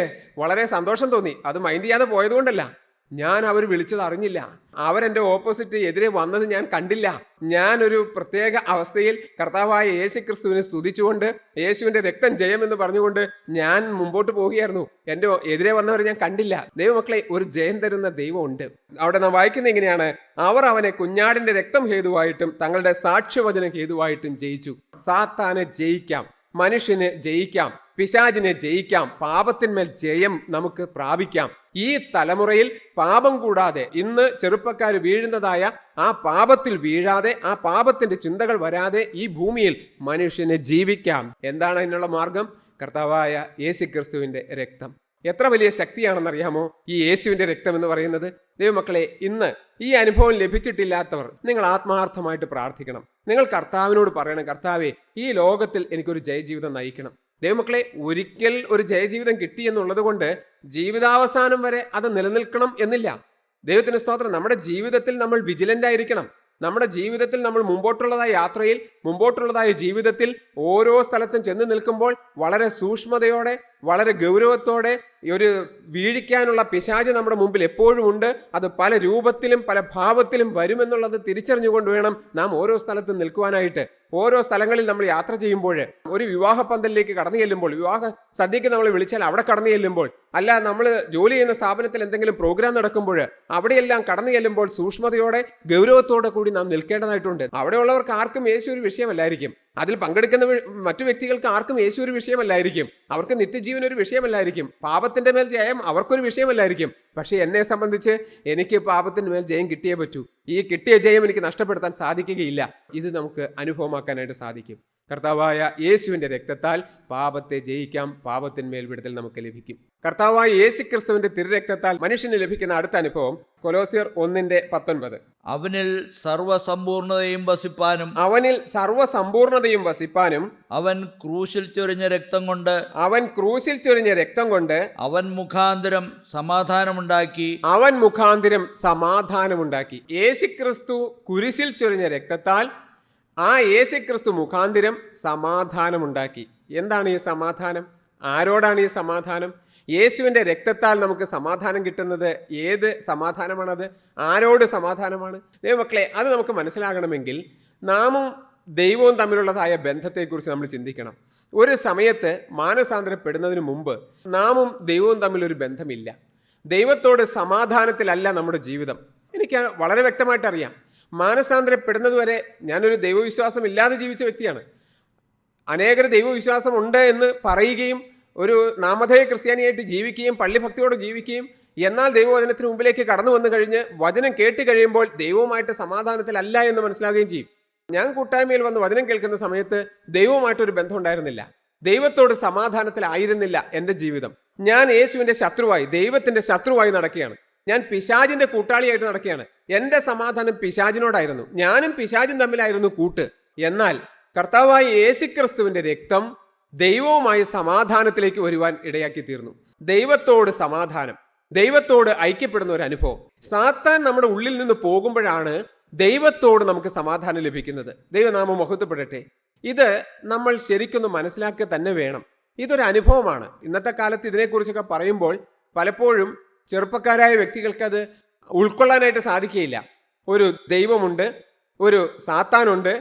വളരെ സന്തോഷം തോന്നി. അത് മൈൻഡ് ചെയ്യാതെ പോയതുകൊണ്ടല്ല, ഞാൻ അവർ വിളിച്ചത് അറിഞ്ഞില്ല. അവരെൻ്റെ ഓപ്പോസിറ്റ് എതിരെ വന്നത് ഞാൻ കണ്ടില്ല. ഞാനൊരു പ്രത്യേക അവസ്ഥയിൽ കർത്താവായ യേശു ക്രിസ്തുവിനെ സ്തുതിച്ചുകൊണ്ട് യേശുവിൻ്റെ രക്തം ജയമെന്ന് പറഞ്ഞുകൊണ്ട് ഞാൻ മുമ്പോട്ട് പോവുകയായിരുന്നു. എൻ്റെ എതിരെ വന്നവരെ ഞാൻ കണ്ടില്ല. ദൈവമക്കളെ, ഒരു ജയം തരുന്ന ദൈവമുണ്ട്. അവിടെ നാം വായിക്കുന്നത് ഇങ്ങനെയാണ്: അവർ അവനെ കുഞ്ഞാടിന്റെ രക്തം ഹേതുവായിട്ടും തങ്ങളുടെ സാക്ഷ്യവചനം ഹേതുവായിട്ടും ജയിച്ചു. സാത്താനെ ജയിക്കാം, മനുഷ്യന് ജയിക്കാം, പിശാചിനെ ജയിക്കാം, പാപത്തിന്മേൽ ജയം നമുക്ക് പ്രാപിക്കാം. ഈ തലമുറയിൽ പാപം കൂടാതെ, ഇന്ന് ചെറുപ്പക്കാർ വീഴുന്നതായ ആ പാപത്തിൽ വീഴാതെ, ആ പാപത്തിന്റെ ചിന്തകൾ വരാതെ ഈ ഭൂമിയിൽ മനുഷ്യന് ജീവിക്കാം. എന്താണ് അതിനുള്ള മാർഗം? കർത്താവായ യേശു ക്രിസ്തുവിന്റെ രക്തം. എത്ര വലിയ ശക്തിയാണെന്നറിയാമോ ഈ യേശുവിന്റെ രക്തം എന്ന് പറയുന്നത്? ദൈവമക്കളെ, ഇന്ന് ഈ അനുഭവം ലഭിച്ചിട്ടില്ലാത്തവർ നിങ്ങൾ ആത്മാർത്ഥമായിട്ട് പ്രാർത്ഥിക്കണം. നിങ്ങൾ കർത്താവിനോട് പറയണം, കർത്താവേ, ഈ ലോകത്തിൽ എനിക്കൊരു ജയജീവിതം നയിക്കണം. ദൈവമക്കളെ, ഒരിക്കൽ ഒരു ജയജീവിതം കിട്ടി എന്നുള്ളത് കൊണ്ട് ജീവിതാവസാനം വരെ അത് നിലനിൽക്കണം എന്നില്ല. ദൈവത്തിന് സ്തോത്രം. നമ്മുടെ ജീവിതത്തിൽ നമ്മൾ വിജിലന്റ് ആയിരിക്കണം. നമ്മുടെ ജീവിതത്തിൽ നമ്മൾ മുമ്പോട്ടുള്ളതായ യാത്രയിൽ, മുമ്പോട്ടുള്ളതായ ജീവിതത്തിൽ ഓരോ സ്ഥലത്തും ചെന്ന് നിൽക്കുമ്പോൾ വളരെ സൂക്ഷ്മതയോടെ, വളരെ ഗൗരവത്തോടെ, ഒരു വീഴിക്കാനുള്ള പിശാച് നമ്മുടെ മുമ്പിൽ എപ്പോഴും ഉണ്ട്. അത് പല രൂപത്തിലും പല ഭാവത്തിലും വരുമെന്നുള്ളത് തിരിച്ചറിഞ്ഞുകൊണ്ട് വേണം നാം ഓരോ സ്ഥലത്തും നിൽക്കുവാനായിട്ട്. ഓരോ സ്ഥലങ്ങളിൽ നമ്മൾ യാത്ര ചെയ്യുമ്പോൾ, ഒരു വിവാഹ പന്തലിലേക്ക് കടന്നു ചെല്ലുമ്പോൾ, വിവാഹ സദ്യക്ക് നമ്മൾ വിളിച്ചാൽ അവിടെ കടന്നു ചെല്ലുമ്പോൾ, അല്ല നമ്മൾ ജോലി ചെയ്യുന്ന സ്ഥാപനത്തിൽ എന്തെങ്കിലും പ്രോഗ്രാം നടക്കുമ്പോൾ അവിടെയെല്ലാം കടന്നു ചെല്ലുമ്പോൾ സൂക്ഷ്മതയോടെ ഗൗരവത്തോടെ കൂടി നാം നിൽക്കേണ്ടതായിട്ടുണ്ട്. അവിടെയുള്ളവർക്ക് ആർക്കും യേശു ഒരു വിഷയമല്ലായിരിക്കും. അതിൽ പങ്കെടുക്കുന്ന മറ്റു വ്യക്തികൾക്ക് ആർക്കും യേശു ഒരു വിഷയമല്ലായിരിക്കും. അവർക്ക് നിത്യജീവൻ ഒരു വിഷയമല്ലായിരിക്കും. പാപത്തിന്റെ മേൽ ജയം അവർക്കൊരു വിഷയമല്ലായിരിക്കും. പക്ഷെ എന്നെ സംബന്ധിച്ച് എനിക്ക് പാപത്തിന് മേൽ ജയം കിട്ടിയേ പറ്റൂ. ഈ കിട്ടിയ ജയം എനിക്ക് നഷ്ടപ്പെടുത്താൻ സാധിക്കുകയില്ല. ഇത് നമുക്ക് അനുഭവമാക്കാനായിട്ട് സാധിക്കും. കർത്താവായ യേശുവിന്റെ രക്തത്താൽ പാപത്തെ ജയിക്കാം. പാപത്തിന്മേൽ വിടുതൽ നമുക്ക് ലഭിക്കും. കർത്താവായ യേശു ക്രിസ്തുവിന്റെ തിരുരക്തത്താൽ മനുഷ്യന് ലഭിക്കുന്ന അടുത്ത അനുഭവം കൊലോസ്യർ 1:19. അവനിൽ സർവ്വസമ്പൂർണതയും വസിപ്പാനും അവൻ ക്രൂശിൽ ചൊരിഞ്ഞ രക്തം കൊണ്ട് അവൻ മുഖാന്തരം സമാധാനമുണ്ടാക്കി. യേശുക്രിസ്തു കുരിശിൽ ചൊരിഞ്ഞ രക്തത്താൽ ആ യേശുക്രിസ്തു മുഖാന്തരം സമാധാനമുണ്ടാക്കി. എന്താണ് ഈ സമാധാനം? ആരോടാണ് ഈ സമാധാനം? യേശുവിൻ്റെ രക്തത്താൽ നമുക്ക് സമാധാനം കിട്ടുന്നത് ഏത് സമാധാനമാണത്? ആരോട് സമാധാനമാണ്? ദൈവമക്കളെ, അത് നമുക്ക് മനസ്സിലാകണമെങ്കിൽ നാമും ദൈവവും തമ്മിലുള്ളതായ ബന്ധത്തെക്കുറിച്ച് നമ്മൾ ചിന്തിക്കണം. ഒരു സമയത്ത് മാനസാന്തരപ്പെടുന്നതിന് മുമ്പ് നാമും ദൈവവും തമ്മിലൊരു ബന്ധമില്ല. ദൈവത്തോട് സമാധാനത്തിലല്ല നമ്മുടെ ജീവിതം. എനിക്ക് വളരെ വ്യക്തമായിട്ട് അറിയാം. മാനസാന്തരപ്പെടുന്നത് വരെ ഞാനൊരു ദൈവവിശ്വാസം ഇല്ലാതെ ജീവിച്ച വ്യക്തിയാണ്. അനേകർ ദൈവവിശ്വാസം ഉണ്ട് എന്ന് പറയുകയും ഒരു നാമധേയ ക്രിസ്ത്യാനിയായിട്ട് ജീവിക്കുകയും പള്ളിഭക്തിയോടെ ജീവിക്കുകയും എന്നാൽ ദൈവവചനത്തിന് മുമ്പിലേക്ക് കടന്നു വന്നു കഴിഞ്ഞ് വചനം കേട്ട് കഴിയുമ്പോൾ ദൈവവുമായിട്ട് സമാധാനത്തിലല്ല എന്ന് മനസ്സിലാകുകയും ചെയ്യും. ഞാൻ കൂട്ടായ്മയിൽ വന്ന് വചനം കേൾക്കുന്ന സമയത്ത് ദൈവവുമായിട്ടൊരു ബന്ധം ഉണ്ടായിരുന്നില്ല. ദൈവത്തോട് സമാധാനത്തിലായിരുന്നില്ല എൻ്റെ ജീവിതം. ഞാൻ യേശുവിൻ്റെ ശത്രുവായി, ദൈവത്തിൻ്റെ ശത്രുവായി നടക്കുകയാണ്. ഞാൻ പിശാചിന്റെ കൂട്ടാളിയായിട്ട് നടക്കുകയാണ്. എൻ്റെ സമാധാനം പിശാചിനോടായിരുന്നു. ഞാനും പിശാചും തമ്മിലായിരുന്നു കൂട്ട്. എന്നാൽ കർത്താവായ യേശുക്രിസ്തുവിന്റെ രക്തം ദൈവവുമായി സമാധാനത്തിലേക്ക് വരുവാൻ ഇടയാക്കി തീർന്നു. ദൈവത്തോട് സമാധാനം, ദൈവത്തോട് ഐക്യപ്പെടുന്ന ഒരു അനുഭവം. സാത്താൻ നമ്മുടെ ഉള്ളിൽ നിന്ന് പോകുമ്പോഴാണ് ദൈവത്തോട് നമുക്ക് സമാധാനം ലഭിക്കുന്നത്. ദൈവനാമം മഹത്വപ്പെടട്ടെ. ഇത് നമ്മൾ ശരിക്കൊന്ന് മനസ്സിലാക്കുക തന്നെ വേണം. ഇതൊരു അനുഭവമാണ്. ഇന്നത്തെ കാലത്ത് ഇതിനെക്കുറിച്ചൊക്കെ പറയുമ്പോൾ പലപ്പോഴും ചെറുപ്പക്കാരായ വ്യക്തികൾക്ക് അത് ഉൾക്കൊള്ളാനായിട്ട് സാധിക്കുകയില്ല. ഒരു ദൈവമുണ്ട്, ഒരു സാത്താനുണ്ട്,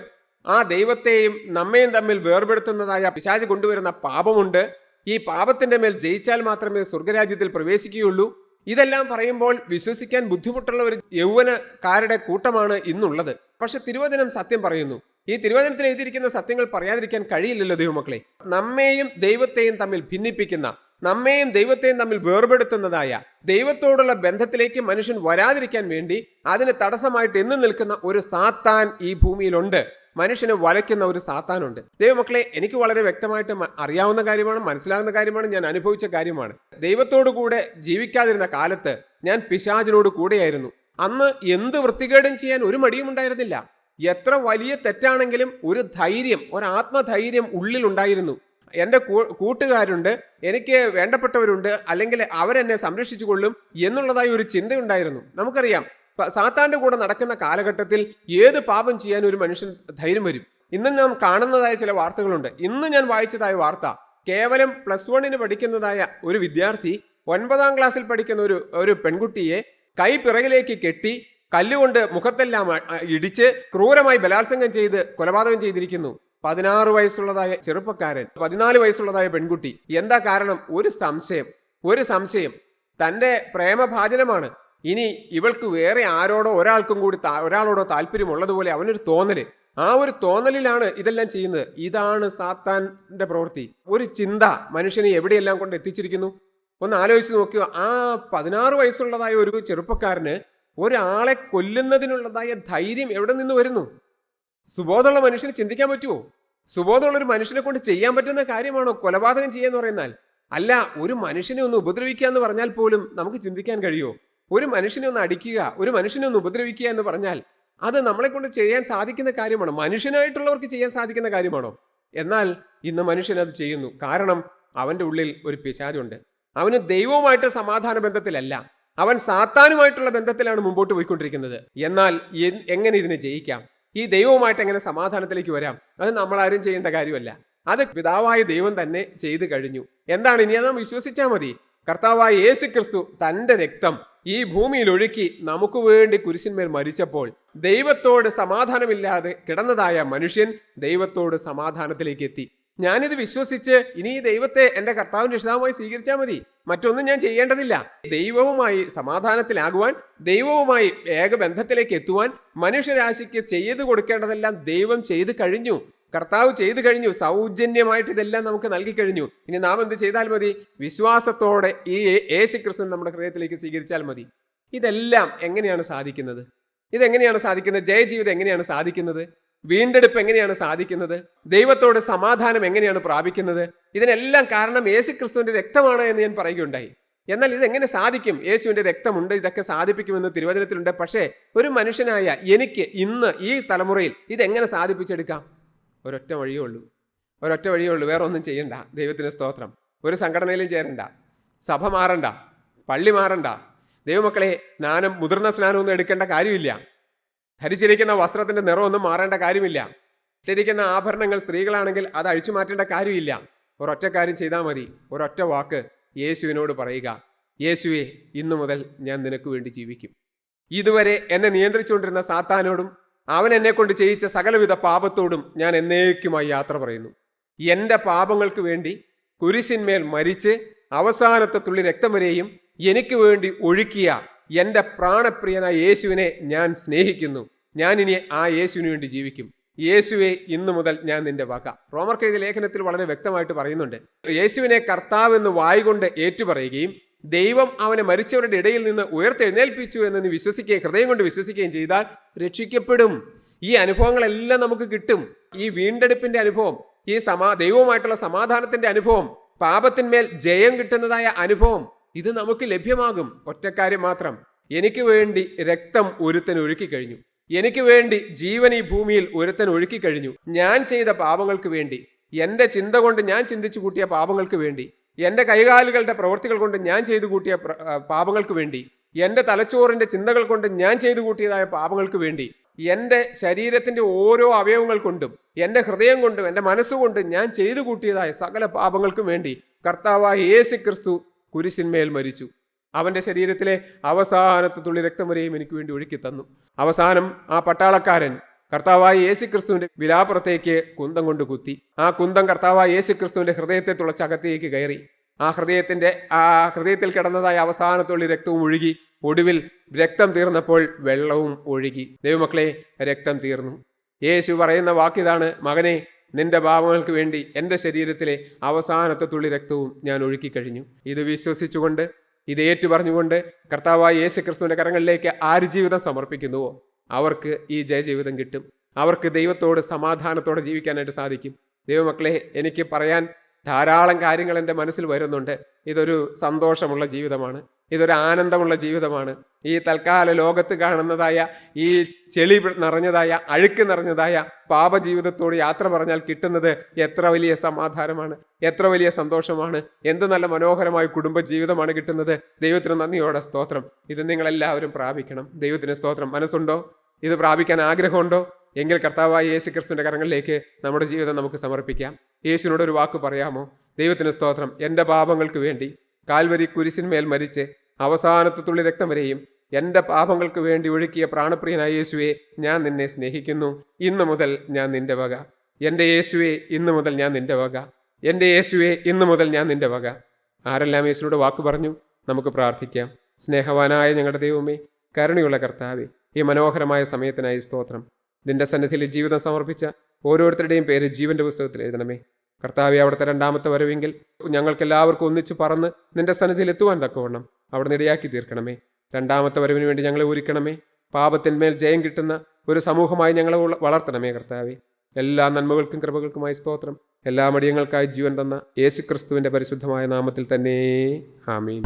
ആ ദൈവത്തെയും നമ്മയും തമ്മിൽ വേർപെടുത്തുന്നതായ പിശാച് കൊണ്ടുവരുന്ന പാപമുണ്ട്, ഈ പാപത്തിന്റെ മേൽ ജയിച്ചാൽ മാത്രമേ സ്വർഗരാജ്യത്തിൽ പ്രവേശിക്കുകയുള്ളൂ. ഇതെല്ലാം പറയുമ്പോൾ വിശ്വസിക്കാൻ ബുദ്ധിമുട്ടുള്ള ഒരു യൗവനക്കാരുടെ കൂട്ടമാണ് ഇന്നുള്ളത്. പക്ഷെ തിരുവചനം സത്യം പറയുന്നു. ഈ തിരുവചനത്തിൽ എഴുതിയിരിക്കുന്ന സത്യങ്ങൾ പറയാതിരിക്കാൻ കഴിയില്ലല്ലോ ദൈവമക്കളെ. നമ്മെയും ദൈവത്തെയും തമ്മിൽ ഭിന്നിപ്പിക്കുന്ന, നമ്മെയും ദൈവത്തെയും തമ്മിൽ വേർപെടുത്തുന്നതായ ദൈവത്തോടുള്ള ബന്ധത്തിലേക്ക് മനുഷ്യൻ വരാതിരിക്കാൻ വേണ്ടി അതിന് തടസ്സമായിട്ട് എന്നും നിൽക്കുന്ന ഒരു സാത്താൻ ഈ ഭൂമിയിലുണ്ട്. മനുഷ്യനെ വലയ്ക്കുന്ന ഒരു സാത്താനുണ്ട്. ദൈവമക്കളെ, എനിക്ക് വളരെ വ്യക്തമായിട്ട് അറിയാവുന്ന കാര്യമാണ്, മനസ്സിലാകുന്ന കാര്യമാണ്, ഞാൻ അനുഭവിച്ച കാര്യമാണ്. ദൈവത്തോടു കൂടെ ജീവിക്കാതിരുന്ന കാലത്ത് ഞാൻ പിശാചിനോട് കൂടെയായിരുന്നു. അന്ന് എന്ത് വൃത്തികേടും ചെയ്യാൻ ഒരു മടിയും ഉണ്ടായിരുന്നില്ല. എത്ര വലിയ തെറ്റാണെങ്കിലും ഒരു ധൈര്യം, ഒരു ആത്മധൈര്യം ഉള്ളിലുണ്ടായിരുന്നു. എൻ്റെ കൂട്ടുകാരുണ്ട്, എനിക്ക് വേണ്ടപ്പെട്ടവരുണ്ട്, അല്ലെങ്കിൽ അവരെന്നെ സംരക്ഷിച്ചു കൊള്ളും എന്നുള്ളതായി ഒരു ചിന്തയുണ്ടായിരുന്നു. നമുക്കറിയാം, സാത്താന്റെ കൂടെ നടക്കുന്ന കാലഘട്ടത്തിൽ ഏത് പാപം ചെയ്യാൻ ഒരു മനുഷ്യൻ ധൈര്യം വരും. ഇന്ന് നാം കാണുന്നതായ ചില വാർത്തകളുണ്ട്. ഇന്ന് ഞാൻ വായിച്ചതായ വാർത്ത, കേവലം +1 പഠിക്കുന്നതായ ഒരു വിദ്യാർത്ഥി 9ാം ക്ലാസ്സിൽ പഠിക്കുന്ന ഒരു പെൺകുട്ടിയെ കൈ പിറകിലേക്ക് കെട്ടി കല്ലുകൊണ്ട് മുഖത്തെല്ലാം ഇടിച്ച് ക്രൂരമായി ബലാത്സംഗം ചെയ്ത് കൊലപാതകം ചെയ്തിരിക്കുന്നു. 16 വയസ്സുള്ളതായ ചെറുപ്പക്കാരൻ, 14 വയസ്സുള്ളതായ പെൺകുട്ടി. എന്താ കാരണം? ഒരു സംശയം. തൻ്റെ പ്രേമഭാജനമാണ്. ഇനി ഇവൾക്ക് വേറെ ആരോടോ ഒരാളോടോ താല്പര്യമുള്ളതുപോലെ അവനൊരു തോന്നല്. ആ ഒരു തോന്നലിലാണ് ഇതെല്ലാം ചെയ്യുന്നത്. ഇതാണ് സാത്താന്റെ പ്രവൃത്തി. ഒരു ചിന്ത മനുഷ്യനെ എവിടെയെല്ലാം കൊണ്ട് എത്തിച്ചിരിക്കുന്നു. ഒന്ന് ആലോചിച്ച് നോക്കുക. ആ 16 വയസ്സുള്ളതായ ഒരു ചെറുപ്പക്കാരന് ഒരാളെ കൊല്ലുന്നതിനുള്ളതായ ധൈര്യം എവിടെ നിന്ന് വരുന്നു? സുബോധമുള്ള മനുഷ്യന് ചിന്തിക്കാൻ പറ്റുമോ? സുബോധമുള്ള ഒരു മനുഷ്യനെ കൊണ്ട് ചെയ്യാൻ പറ്റുന്ന കാര്യമാണോ കൊലപാതകം ചെയ്യാന്ന് പറയുന്നാൽ? അല്ല, ഒരു മനുഷ്യനെ ഒന്ന് ഉപദ്രവിക്കുക എന്ന് പറഞ്ഞാൽ പോലും നമുക്ക് ചിന്തിക്കാൻ കഴിയുമോ? ഒരു മനുഷ്യനെ ഒന്ന് അടിക്കുക, ഒരു മനുഷ്യനെ ഒന്ന് ഉപദ്രവിക്കുക എന്ന് പറഞ്ഞാൽ അത് നമ്മളെ കൊണ്ട് ചെയ്യാൻ സാധിക്കുന്ന കാര്യമാണോ? മനുഷ്യനായിട്ടുള്ളവർക്ക് ചെയ്യാൻ സാധിക്കുന്ന കാര്യമാണോ? എന്നാൽ ഇന്ന് മനുഷ്യൻ അത് ചെയ്യുന്നു. കാരണം അവന്റെ ഉള്ളിൽ ഒരു പിശാചുണ്ട്. അവന് ദൈവവുമായിട്ട് സമാധാന ബന്ധത്തിലല്ല, അവൻ സാത്താനുമായിട്ടുള്ള ബന്ധത്തിലാണ് മുമ്പോട്ട് പോയിക്കൊണ്ടിരിക്കുന്നത്. എന്നാൽ എങ്ങനെ ഇതിനെ ജയിക്കാം? ഈ ദൈവവുമായിട്ട് എങ്ങനെ സമാധാനത്തിലേക്ക് വരാം? അത് നമ്മളാരും ചെയ്യേണ്ട കാര്യമല്ല. അത് പിതാവായ ദൈവം തന്നെ ചെയ്തു കഴിഞ്ഞു. എന്താണ് ഇനി? അത് നാം വിശ്വസിച്ചാൽ മതി. കർത്താവായ യേശുക്രിസ്തു തന്റെ രക്തം ഈ ഭൂമിയിൽ ഒഴുക്കി നമുക്ക് വേണ്ടി കുരിശിന്മേൽ മരിച്ചപ്പോൾ ദൈവത്തോട് സമാധാനമില്ലാതെ കിടന്നതായ മനുഷ്യൻ ദൈവത്തോട് സമാധാനത്തിലേക്ക് എത്തി. ഞാനിത് വിശ്വസിച്ച് ഇനി ഈ ദൈവത്തെ എൻ്റെ കർത്താവിന്റെ രക്ഷിതാവുമായി സ്വീകരിച്ചാൽ മതി. മറ്റൊന്നും ഞാൻ ചെയ്യേണ്ടതില്ല. ദൈവവുമായി സമാധാനത്തിലാകുവാൻ, ദൈവവുമായി ഏകബന്ധത്തിലേക്ക് എത്തുവാൻ മനുഷ്യരാശിക്ക് ചെയ്തു കൊടുക്കേണ്ടതെല്ലാം ദൈവം ചെയ്തു കഴിഞ്ഞു. കർത്താവ് ചെയ്തു കഴിഞ്ഞു. സൗജന്യമായിട്ട് ഇതെല്ലാം നമുക്ക് നൽകി കഴിഞ്ഞു. ഇനി നാം എന്ത് ചെയ്താൽ മതി? വിശ്വാസത്തോടെ ഈ യേശുക്രിസ്തു നമ്മുടെ ഹൃദയത്തിലേക്ക് സ്വീകരിച്ചാൽ മതി. ഇതെല്ലാം എങ്ങനെയാണ് സാധിക്കുന്നത്? ഇതെങ്ങനെയാണ് സാധിക്കുന്നത്? ജയജീവിതം എങ്ങനെയാണ് സാധിക്കുന്നത്? വീണ്ടെടുപ്പ് എങ്ങനെയാണ് സാധിക്കുന്നത്? ദൈവത്തോട് സമാധാനം എങ്ങനെയാണ് പ്രാപിക്കുന്നത്? ഇതിനെല്ലാം കാരണം യേശുക്രിസ്തുവിന്റെ രക്തമാണ് എന്ന് ഞാൻ പറയുകയുണ്ടായി. എന്നാൽ ഇതെങ്ങനെ സാധിക്കും? യേശുവിന്റെ രക്തമുണ്ട്, ഇതൊക്കെ സാധിപ്പിക്കുമെന്ന് തിരുവചനത്തിലുണ്ട്. പക്ഷേ ഒരു മനുഷ്യനായ എനിക്ക് ഇന്ന് ഈ തലമുറയിൽ ഇതെങ്ങനെ സാധിപ്പിച്ചെടുക്കാം? ഒരൊറ്റ വഴിയേ ഉള്ളൂ. വേറെ ഒന്നും ചെയ്യണ്ട. ദൈവത്തിന് സ്തോത്രം. ഒരു സംഘടനയിലും ചേരണ്ട, സഭ മാറണ്ട, പള്ളി മാറണ്ട. ദൈവമക്കളെ, മുതിർന്ന സ്നാനമൊന്നും എടുക്കേണ്ട കാര്യമില്ല. ധരിച്ചിരിക്കുന്ന വസ്ത്രത്തിന്റെ നിറമൊന്നും മാറേണ്ട കാര്യമില്ല. ഇട്ടിരിക്കുന്ന ആഭരണങ്ങൾ സ്ത്രീകളാണെങ്കിൽ അത് അഴിച്ചു മാറ്റേണ്ട കാര്യമില്ല. ഒരൊറ്റ കാര്യം ചെയ്താൽ മതി. ഒരൊറ്റ വാക്ക് യേശുവിനോട് പറയുക, യേശുവേ, ഇന്നു മുതൽ ഞാൻ നിനക്ക് വേണ്ടി ജീവിക്കും. ഇതുവരെ എന്നെ നിയന്ത്രിച്ചുകൊണ്ടിരുന്ന സാത്താനോടും അവൻ എന്നെ കൊണ്ട് ചെയ്യിച്ച സകലവിധ പാപത്തോടും ഞാൻ എന്നേക്കുമായി യാത്ര പറയുന്നു. എൻ്റെ പാപങ്ങൾക്ക് വേണ്ടി കുരിശിന്മേൽ മരിച്ച് അവസാനത്തെ തുള്ളി രക്തം വരെയും എനിക്ക് വേണ്ടി ഒഴുക്കിയ എൻ്റെ പ്രാണപ്രിയനായ യേശുവിനെ ഞാൻ സ്നേഹിക്കുന്നു. ഞാൻ ഇനി ആ യേശുവിന് വേണ്ടി ജീവിക്കും. യേശുവെ, ഇന്നു മുതൽ ഞാൻ നിന്റെ വക. റോമർക്ക് എഴുതിയ ലേഖനത്തിൽ വളരെ വ്യക്തമായിട്ട് പറയുന്നുണ്ട്. യേശുവിനെ കർത്താവ് എന്ന് വായ്കൊണ്ട് ഏറ്റുപറയുകയും ദൈവം അവനെ മരിച്ചവരുടെ ഇടയിൽ നിന്ന് ഉയർത്തെഴുന്നേൽപ്പിച്ചു എന്ന് നീ വിശ്വസിക്കുകയും ഹൃദയം കൊണ്ട് വിശ്വസിക്കുകയും ചെയ്താൽ രക്ഷിക്കപ്പെടും. ഈ അനുഭവങ്ങളെല്ലാം നമുക്ക് കിട്ടും. ഈ വീണ്ടെടുപ്പിന്റെ അനുഭവം, ഈ ദൈവവുമായിട്ടുള്ള സമാധാനത്തിന്റെ അനുഭവം, പാപത്തിന്മേൽ ജയം കിട്ടുന്നതായ അനുഭവം, ഇത് നമുക്ക് ലഭ്യമാകും. ഒറ്റക്കാര്യം മാത്രം, എനിക്ക് വേണ്ടി രക്തം ഒരുത്തൻ ഒഴുക്കി കഴിഞ്ഞു. എനിക്ക് വേണ്ടി ജീവൻ ഈ ഭൂമിയിൽ ഒരുത്തൻ ഒഴുക്കി കഴിഞ്ഞു. ഞാൻ ചെയ്ത പാപങ്ങൾക്ക് വേണ്ടി, എൻ്റെ ചിന്ത കൊണ്ട് ഞാൻ ചിന്തിച്ചു കൂട്ടിയ പാപങ്ങൾക്ക് വേണ്ടി, എൻ്റെ കൈകാലുകളുടെ പ്രവൃത്തികൾ കൊണ്ട് ഞാൻ ചെയ്തു കൂട്ടിയ പാപങ്ങൾക്ക് വേണ്ടി, എൻ്റെ തലച്ചോറിൻ്റെ ചിന്തകൾ കൊണ്ട് ഞാൻ ചെയ്തു കൂട്ടിയതായ പാപങ്ങൾക്ക് വേണ്ടി, എൻ്റെ ശരീരത്തിൻ്റെ ഓരോ അവയവങ്ങൾ കൊണ്ടും എൻ്റെ ഹൃദയം കൊണ്ടും എൻ്റെ മനസ്സുകൊണ്ടും ഞാൻ ചെയ്തു കൂട്ടിയതായ സകല പാപങ്ങൾക്കും വേണ്ടി കർത്താവായ യേശു ക്രിസ്തു കുരിശിന്മേൽ മരിച്ചു. അവൻ്റെ ശരീരത്തിലെ അവസാനത്തെ തുള്ളി രക്തം വരെയും എനിക്ക് വേണ്ടി ഒഴുക്കി തന്നു. അവസാനം ആ പട്ടാളക്കാരൻ കർത്താവായ യേശു ക്രിസ്തുവിന്റെ വിലാപ്പുറത്തേക്ക് കുന്തം കൊണ്ട് കുത്തി. ആ കുന്തം കർത്താവായ യേശു ക്രിസ്തുവിന്റെ ഹൃദയത്തെ തുളച്ചകത്തേക്ക് കയറി. ആ ഹൃദയത്തിൽ കിടന്നതായ അവസാനത്തുള്ളി രക്തവും ഒഴുകി. ഒടുവിൽ രക്തം തീർന്നപ്പോൾ വെള്ളവും ഒഴുകി. ദൈവമക്കളെ, രക്തം തീർന്നു. യേശു പറയുന്ന വാക്കിതാണ്, മകനെ, നിന്റെ പാപങ്ങൾക്ക് വേണ്ടി എൻ്റെ ശരീരത്തിലെ അവസാനത്തെ തുള്ളി രക്തവും ഞാൻ ഒഴുക്കി കഴിഞ്ഞു. ഇത് വിശ്വസിച്ചുകൊണ്ട്, ഇത് ഏറ്റുപറഞ്ഞുകൊണ്ട് കർത്താവായ യേശു ക്രിസ്തുവിന്റെ കരങ്ങളിലേക്ക് ആര് ജീവിതം സമർപ്പിക്കുന്നുവോ അവർക്ക് ഈ ജയജീവിതം കിട്ടും. അവർക്ക് ദൈവത്തോട് സമാധാനത്തോടെ ജീവിക്കാനായിട്ട് സാധിക്കും. ദൈവമക്കളെ, എനിക്ക് പറയാൻ ധാരാളം കാര്യങ്ങൾ എൻ്റെ മനസ്സിൽ വരുന്നുണ്ട്. ഇതൊരു സന്തോഷമുള്ള ജീവിതമാണ്, ഇതൊരു ആനന്ദമുള്ള ജീവിതമാണ്. ഈ തൽക്കാല ലോകത്ത് കാണുന്നതായ ഈ ചെളി നിറഞ്ഞതായ, അഴുക്ക് നിറഞ്ഞതായ പാപജീവിതത്തോട് യാത്ര പറഞ്ഞാൽ കിട്ടുന്നത് എത്ര വലിയ സമാധാനമാണ്, എത്ര വലിയ സന്തോഷമാണ്, എന്ത് നല്ല മനോഹരമായ കുടുംബജീവിതമാണ് കിട്ടുന്നത്. ദൈവത്തിന് നന്ദിയോടെ സ്തോത്രം. ഇത് നിങ്ങളെല്ലാവരും പ്രാപിക്കണം. ദൈവത്തിന് സ്തോത്രം. മനസ്സുണ്ടോ? ഇത് പ്രാപിക്കാൻ ആഗ്രഹമുണ്ടോ? എങ്കിൽ കർത്താവായ യേശു ക്രിസ്തുവിന്റെ കരങ്ങളിലേക്ക് നമ്മുടെ ജീവിതം നമുക്ക് സമർപ്പിക്കാം. യേശുവിനോട് ഒരു വാക്ക് പറയാമോ? ദൈവത്തിന് സ്തോത്രം. എൻ്റെ പാപങ്ങൾക്ക് വേണ്ടി കാൽവരി കുരിശിന്മേൽ മരിച്ച് അവസാനത്തെ തുള്ളി രക്തം വരെയും എൻ്റെ പാപങ്ങൾക്ക് വേണ്ടി ഒഴുക്കിയ പ്രാണപ്രിയനായ യേശുവെ, ഞാൻ നിന്നെ സ്നേഹിക്കുന്നു. ഇന്നു മുതൽ ഞാൻ നിന്റെ വക. എൻ്റെ യേശുവെ, ഇന്നു മുതൽ ഞാൻ നിന്റെ വക. എൻ്റെ യേശുവെ, ഇന്നു മുതൽ ഞാൻ നിന്റെ വക. ആരെല്ലാം യേശുവിനോട് വാക്ക് പറഞ്ഞു? നമുക്ക് പ്രാർത്ഥിക്കാം. സ്നേഹവാനായ ഞങ്ങളുടെ ദൈവമേ, കരുണയുള്ള കർത്താവേ, ഈ മനോഹരമായ സമയത്തിനായി സ്തോത്രം. നിന്റെ സന്നിധിയിൽ ജീവിതം സമർപ്പിച്ച ഓരോരുത്തരുടെയും പേര് ജീവന്റെ പുസ്തകത്തിൽ എഴുതണമേ. കർത്താവെ, അവിടുത്തെ രണ്ടാമത്തെ വരവെങ്കിൽ ഞങ്ങൾക്കെല്ലാവർക്കും ഒന്നിച്ച് പറന്ന് നിന്റെ സന്നിധിയിൽ എത്തുവാൻ തക്കവണ്ണം അവിടുന്ന് ഇടയാക്കി തീർക്കണമേ. രണ്ടാമത്തെ വരവിന് വേണ്ടി ഞങ്ങളെ ഒരുക്കണമേ. പാപത്തിന്മേൽ ജയം കിട്ടുന്ന ഒരു സമൂഹമായി ഞങ്ങളെ വളർത്തണമേ കർത്താവെ. എല്ലാ നന്മകൾക്കും കൃപകൾക്കുമായി സ്തോത്രം. എല്ലാ മടിയങ്ങൾക്കായി ജീവൻ തന്ന യേശു ക്രിസ്തുവിന്റെ പരിശുദ്ധമായ നാമത്തിൽ തന്നെ ആമീൻ.